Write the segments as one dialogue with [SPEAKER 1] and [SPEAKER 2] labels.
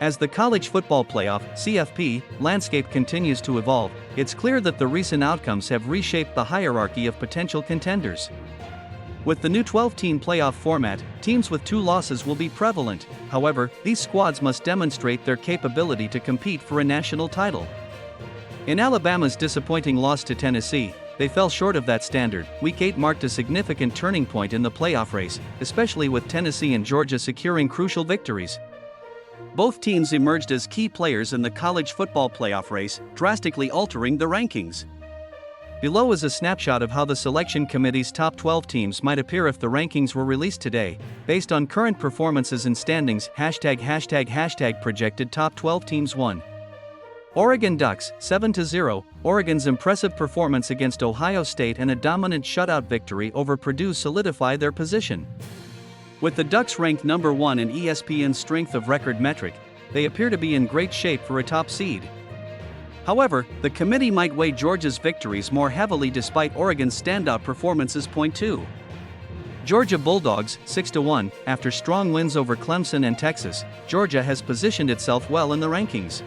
[SPEAKER 1] As the college football playoff (CFP) landscape continues to evolve, it's clear that the recent outcomes have reshaped the hierarchy of potential contenders. With the new 12-team playoff format, teams with 2 losses will be prevalent. However, these squads must demonstrate their capability to compete for a national title. In Alabama's disappointing loss to Tennessee, they fell short of that standard. Week 8 marked a significant turning point in the playoff race, especially with Tennessee and Georgia securing crucial victories. Both teams emerged as key players in the college football playoff race, drastically altering the rankings. Below is a snapshot of how the selection committee's top 12 teams might appear if the rankings were released today, based on current performances and standings. ### projected top 12 teams. 1. Oregon Ducks, 7-0. Oregon's impressive performance against Ohio State and a dominant shutout victory over Purdue solidify their position. With the Ducks ranked number 1 in ESPN's strength of record metric, they appear to be in great shape for a top seed. However, the committee might weigh Georgia's victories more heavily despite Oregon's standout performances. 2. Georgia Bulldogs, 6-1. After strong wins over Clemson and Texas, Georgia has positioned itself well in the rankings.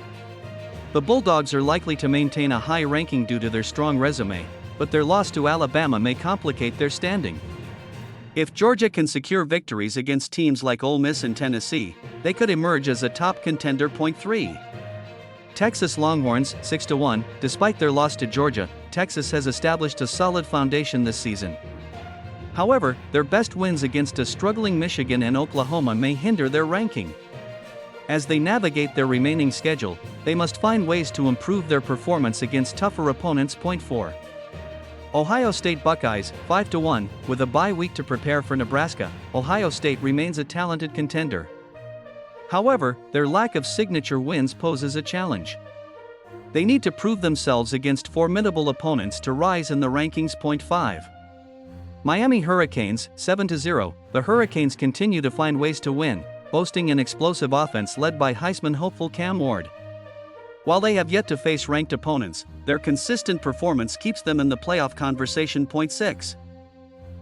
[SPEAKER 1] The Bulldogs are likely to maintain a high ranking due to their strong resume, but their loss to Alabama may complicate their standing. If Georgia can secure victories against teams like Ole Miss and Tennessee, they could emerge as a top contender. 3. Texas Longhorns, 6-1. Despite their loss to Georgia, Texas has established a solid foundation this season. However, their best wins against a struggling Michigan and Oklahoma may hinder their ranking. As they navigate their remaining schedule, they must find ways to improve their performance against tougher opponents. 4. Ohio State Buckeyes, 5-1. With a bye week to prepare for Nebraska, Ohio State remains a talented contender. However, their lack of signature wins poses a challenge. They need to prove themselves against formidable opponents to rise in the rankings. 5. Miami Hurricanes, 7-0. The Hurricanes continue to find ways to win, boasting an explosive offense led by Heisman hopeful Cam Ward. While they have yet to face ranked opponents, their consistent performance keeps them in the playoff conversation. 6.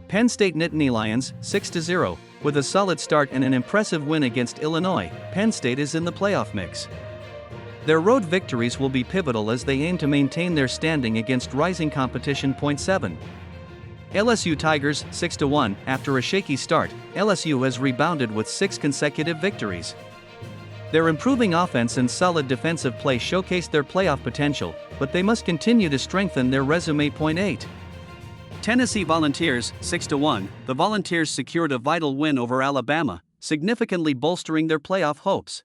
[SPEAKER 1] Penn State Nittany Lions, 6-0. With a solid start and an impressive win against Illinois, Penn State is in the playoff mix. Their road victories will be pivotal as they aim to maintain their standing against rising competition. 7. LSU Tigers, 6-1. After a shaky start, LSU has rebounded with 6 consecutive victories. Their improving offense and solid defensive play showcase their playoff potential, but they must continue to strengthen their resume. 8. Tennessee Volunteers, 6-1. The Volunteers secured a vital win over Alabama, significantly bolstering their playoff hopes.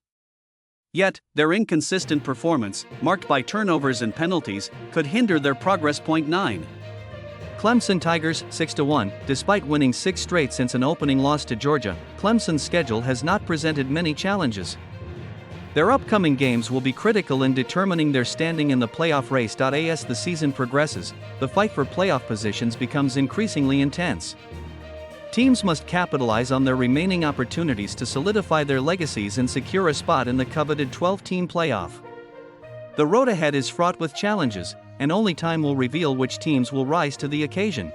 [SPEAKER 1] Yet, their inconsistent performance, marked by turnovers and penalties, could hinder their progress. 9. Clemson Tigers, 6-1. Despite winning 6 straight since an opening loss to Georgia, Clemson's schedule has not presented many challenges. Their upcoming games will be critical in determining their standing in the playoff race. As the season progresses, the fight for playoff positions becomes increasingly intense. Teams must capitalize on their remaining opportunities to solidify their legacies and secure a spot in the coveted 12-team playoff. The road ahead is fraught with challenges, and only time will reveal which teams will rise to the occasion.